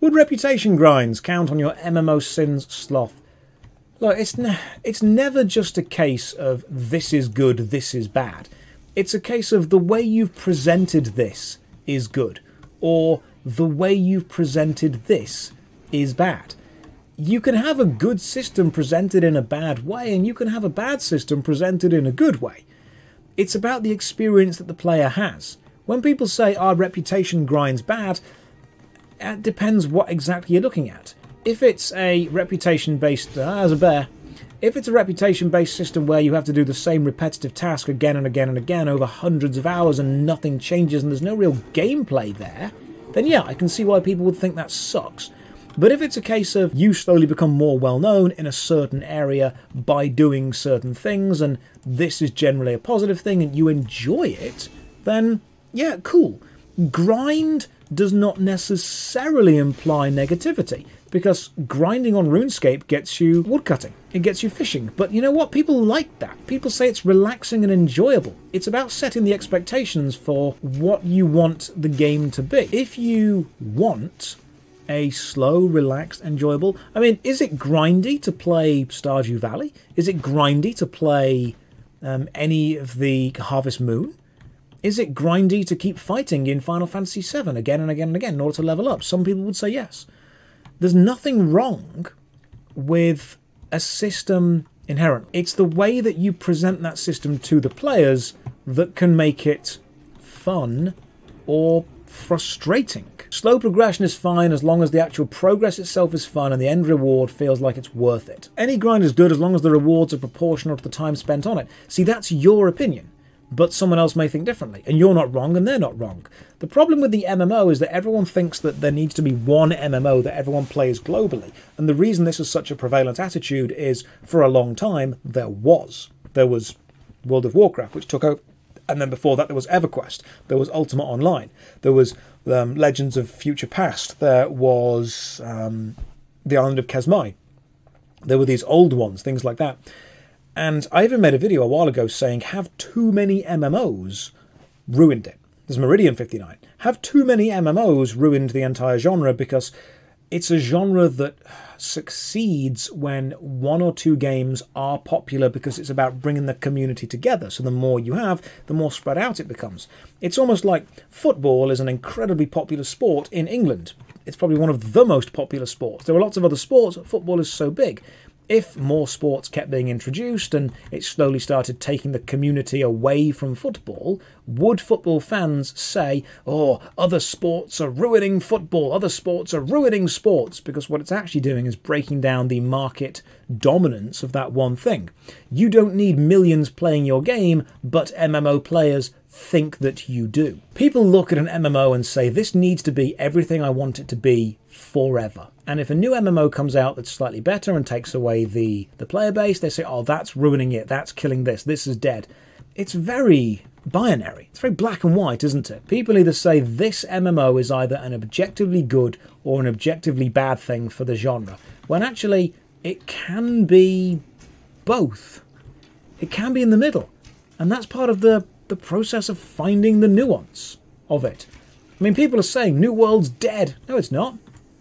Would reputation grinds count on your MMO sins sloth? Look, it's never just a case of this is good, this is bad. It's a case of the way you've presented this is good, or the way you've presented this is bad. You can have a good system presented in a bad way, and you can have a bad system presented in a good way. It's about the experience that the player has. When people say, our reputation grinds bad, it depends what exactly you're looking at. If it's a reputation-based, as a bear, if it's a reputation-based system where you have to do the same repetitive task again and again and again over hundreds of hours and nothing changes and there's no real gameplay there, then yeah, I can see why people would think that sucks. But if it's a case of you slowly become more well-known in a certain area by doing certain things, and this is generally a positive thing and you enjoy it, then yeah, cool. Grind does not necessarily imply negativity, because grinding on RuneScape gets you woodcutting, it gets you fishing. But you know what? People like that. People say it's relaxing and enjoyable. It's about setting the expectations for what you want the game to be. If you want a slow, relaxed, enjoyable... I mean, is it grindy to play Stardew Valley? Is it grindy to play any of the Harvest Moon? Is it grindy to keep fighting in Final Fantasy VII again and again and again in order to level up? Some people would say yes. There's nothing wrong with a system inherently. It's the way that you present that system to the players that can make it fun or frustrating. Slow progression is fine as long as the actual progress itself is fun and the end reward feels like it's worth it. Any grind is good as long as the rewards are proportional to the time spent on it. See, that's your opinion. But someone else may think differently, and you're not wrong and they're not wrong. The problem with the MMO is that everyone thinks that there needs to be one MMO that everyone plays globally, and the reason this is such a prevalent attitude is, for a long time, there was. There was World of Warcraft, which took over, and then before that there was EverQuest, there was Ultima Online, there was Legends of Future Past, there was the Island of Kesmai, there were these old ones, things like that. And I even made a video a while ago saying, have too many MMOs ruined it? There's Meridian 59. Have too many MMOs ruined the entire genre, because it's a genre that succeeds when one or two games are popular because it's about bringing the community together. So the more you have, the more spread out it becomes. It's almost like football is an incredibly popular sport in England. It's probably one of the most popular sports. There are lots of other sports, but football is so big. If more sports kept being introduced and it slowly started taking the community away from football, would football fans say, oh, other sports are ruining football, other sports are ruining sports? Because what it's actually doing is breaking down the market dominance of that one thing. You don't need millions playing your game, but MMO players think that you do. People look at an MMO and say, this needs to be everything I want it to be forever. And if a new MMO comes out that's slightly better and takes away the player base, they say, oh, that's ruining it, that's killing this is dead. It's very binary. It's very black and white, isn't it? People either say this MMO is either an objectively good or an objectively bad thing for the genre, when actually it can be both. It can be in the middle. And that's part of the process of finding the nuance of it. I mean, people are saying New World's dead. No, it's not.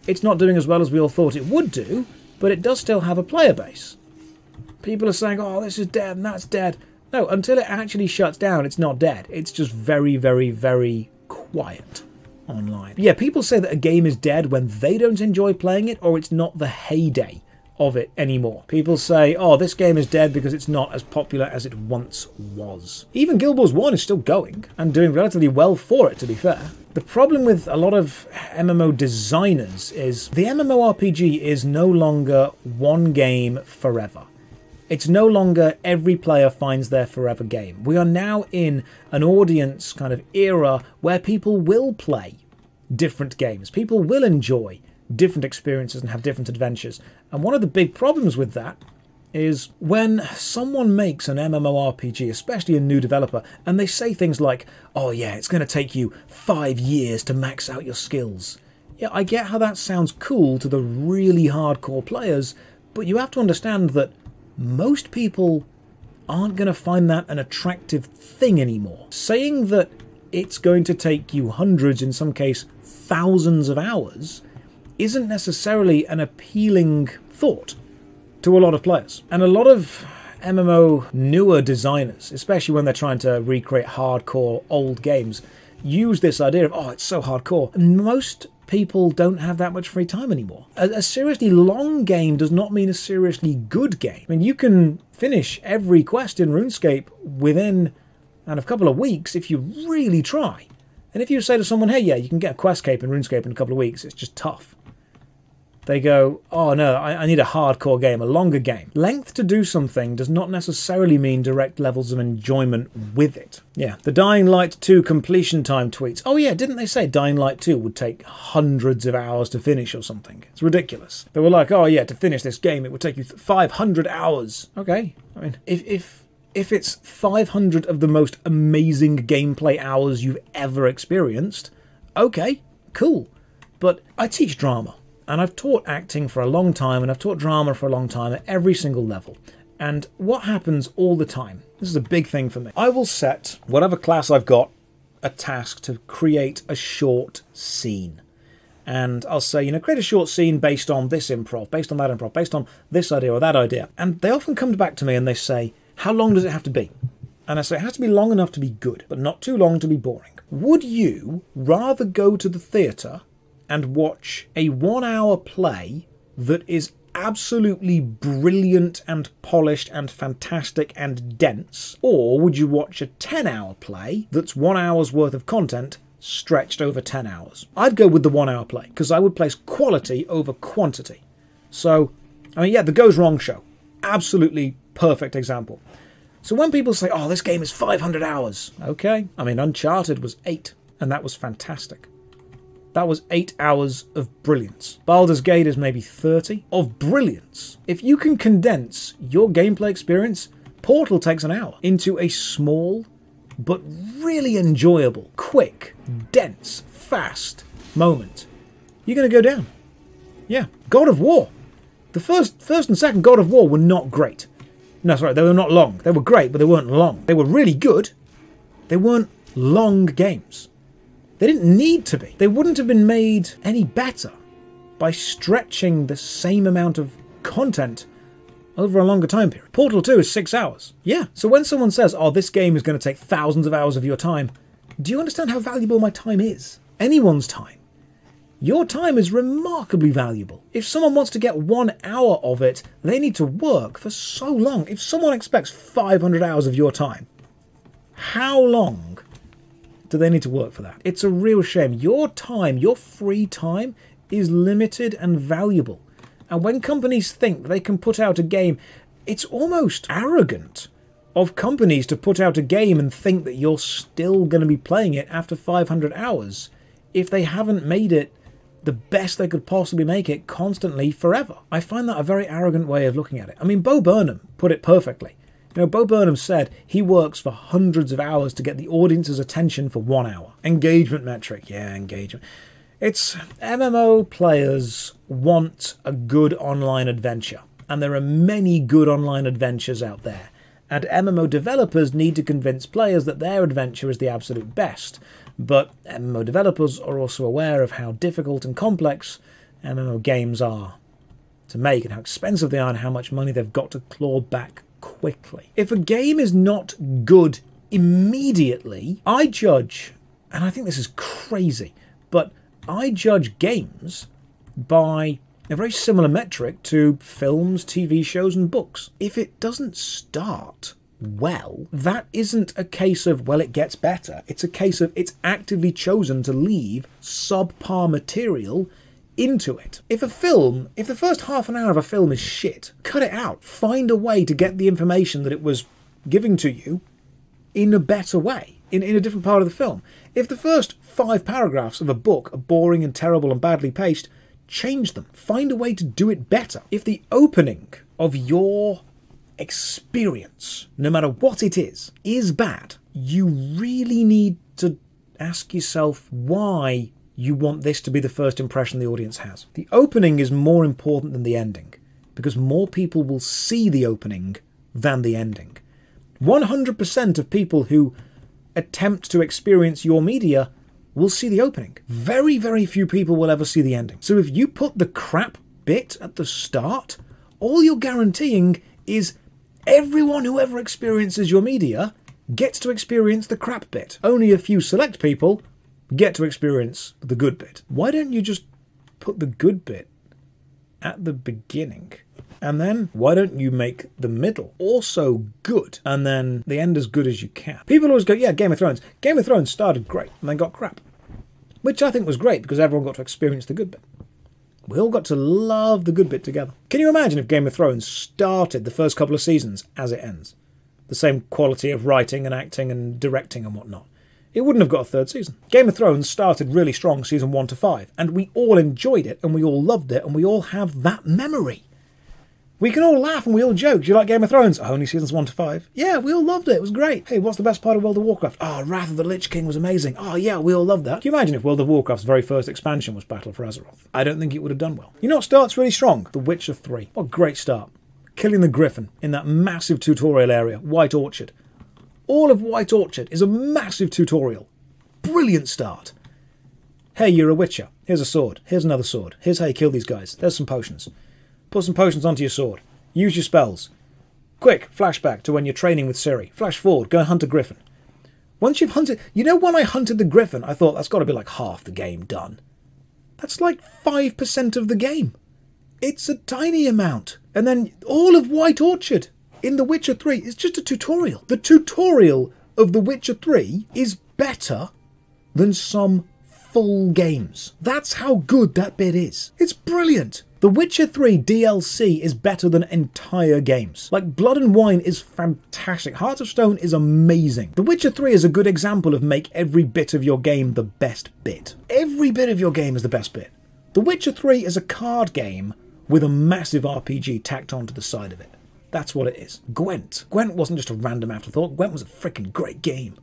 It's not doing as well as we all thought it would do, but it does still have a player base. People are saying, oh, this is dead and that's dead. No, until it actually shuts down, it's not dead. It's just very, very, very quiet online. But yeah, people say that a game is dead when they don't enjoy playing it, or it's not the heyday of it anymore. People say, oh, this game is dead because it's not as popular as it once was. Even Guild Wars 1 is still going, and doing relatively well for it, to be fair. The problem with a lot of MMO designers is the MMORPG is no longer one game forever. It's no longer every player finds their forever game. We are now in an audience kind of era where people will play different games. People will enjoy different experiences and have different adventures. And one of the big problems with that is when someone makes an MMORPG, especially a new developer, and they say things like, oh yeah, it's going to take you 5 years to max out your skills. Yeah, I get how that sounds cool to the really hardcore players, but you have to understand that most people aren't going to find that an attractive thing anymore. Saying that it's going to take you hundreds, in some case thousands of hours, isn't necessarily an appealing thought to a lot of players. And a lot of MMO newer designers, especially when they're trying to recreate hardcore old games, use this idea of, oh, it's so hardcore. And most people don't have that much free time anymore. A seriously long game does not mean a seriously good game. I mean, you can finish every quest in RuneScape within a couple of weeks if you really try. And if you say to someone, hey, yeah, you can get a quest cape in RuneScape in a couple of weeks, it's just tough. They go, oh no, I need a hardcore game, a longer game. Length to do something does not necessarily mean direct levels of enjoyment with it. Yeah, the Dying Light 2 completion time tweets. Oh yeah, didn't they say Dying Light 2 would take hundreds of hours to finish or something? It's ridiculous. They were like, oh yeah, to finish this game it would take you 500 hours. Okay, I mean, if it's 500 of the most amazing gameplay hours you've ever experienced, okay, cool. But I teach drama. And I've taught acting for a long time, and I've taught drama for a long time at every single level. And what happens all the time, this is a big thing for me, I will set whatever class I've got a task to create a short scene. And I'll say, you know, create a short scene based on this improv, based on that improv, based on this idea or that idea. And they often come back to me and they say, how long does it have to be? And I say, it has to be long enough to be good, but not too long to be boring. Would you rather go to the theatre and watch a 1 hour play that is absolutely brilliant and polished and fantastic and dense? Or would you watch a 10-hour play that's 1 hour's worth of content stretched over 10 hours? I'd go with the 1 hour play, because I would place quality over quantity. So, I mean, yeah, the Goes Wrong show. Absolutely perfect example. So when people say, oh, this game is 500 hours. Okay, I mean, Uncharted was 8, and that was fantastic. That was 8 hours of brilliance. Baldur's Gate is maybe 30 of brilliance. If you can condense your gameplay experience, Portal takes an hour into a small but really enjoyable, quick, dense, fast moment, you're going to go down. Yeah. God of War. The first and second God of War were not great. No, sorry, they were not long. They were great, but they weren't long. They were really good. They weren't long games. They didn't need to be. They wouldn't have been made any better by stretching the same amount of content over a longer time period. Portal 2 is 6 hours. Yeah. So when someone says, oh, this game is going to take thousands of hours of your time, do you understand how valuable my time is? Anyone's time. Your time is remarkably valuable. If someone wants to get 1 hour of it, they need to work for so long. If someone expects 500 hours of your time, how long do they need to work for that? It's a real shame. Your time, your free time, is limited and valuable. And when companies think they can put out a game, it's almost arrogant of companies to put out a game and think that you're still going to be playing it after 500 hours if they haven't made it the best they could possibly make it constantly forever. I find that a very arrogant way of looking at it. I mean, Bo Burnham put it perfectly. You know, Bo Burnham said he works for hundreds of hours to get the audience's attention for 1 hour. Engagement metric. Yeah, engagement. It's MMO players want a good online adventure. And there are many good online adventures out there. And MMO developers need to convince players that their adventure is the absolute best. But MMO developers are also aware of how difficult and complex MMO games are to make and how expensive they are and how much money they've got to claw back quickly. If a game is not good immediately, I judge, and I think this is crazy, but I judge games by a very similar metric to films, TV shows, and books. If it doesn't start well, that isn't a case of, well, it gets better. It's a case of it's actively chosen to leave subpar material into it. If the first half an hour of a film is shit, cut it out. Find a way to get the information that it was giving to you in a better way, in a different part of the film. If the first 5 paragraphs of a book are boring and terrible and badly paced, change them. Find a way to do it better. If the opening of your experience, no matter what it is bad, you really need to ask yourself why you want this to be the first impression the audience has. The opening is more important than the ending, because more people will see the opening than the ending. 100% of people who attempt to experience your media will see the opening. Very, very few people will ever see the ending. So if you put the crap bit at the start, all you're guaranteeing is everyone who ever experiences your media gets to experience the crap bit. Only a few select people get to experience the good bit. Why don't you just put the good bit at the beginning? And then, why don't you make the middle also good, and then the end as good as you can? People always go, yeah, Game of Thrones. Game of Thrones started great, and then got crap. Which I think was great, because everyone got to experience the good bit. We all got to love the good bit together. Can you imagine if Game of Thrones started the first couple of seasons as it ends? The same quality of writing and acting and directing and whatnot. It wouldn't have got a third season. Game of Thrones started really strong season 1 to 5, and we all enjoyed it, and we all loved it, and we all have that memory. We can all laugh and we all joke. Do you like Game of Thrones? Oh, only seasons 1 to 5. Yeah, we all loved it. It was great. Hey, what's the best part of World of Warcraft? Oh, Wrath of the Lich King was amazing. Oh, yeah, we all loved that. Can you imagine if World of Warcraft's very first expansion was Battle for Azeroth? I don't think it would have done well. You know what starts really strong? The Witcher 3. What a great start. Killing the Griffin in that massive tutorial area, White Orchard. All of White Orchard is a massive tutorial. Brilliant start. Hey, you're a Witcher. Here's a sword. Here's another sword. Here's how you kill these guys. There's some potions. Put some potions onto your sword. Use your spells. Quick, flashback to when you're training with Ciri. Flash forward, go and hunt a griffin. Once you've hunted... You know, when I hunted the griffin, I thought that's got to be like half the game done. That's like 5% of the game. It's a tiny amount. And then all of White Orchard in The Witcher 3 is just a tutorial. The tutorial of The Witcher 3 is better than some full games. That's how good that bit is. It's brilliant. The Witcher 3 DLC is better than entire games. Like, Blood and Wine is fantastic. Heart of Stone is amazing. The Witcher 3 is a good example of make every bit of your game the best bit. Every bit of your game is the best bit. The Witcher 3 is a card game with a massive RPG tacked onto the side of it. That's what it is. Gwent. Gwent wasn't just a random afterthought. Gwent was a freaking great game.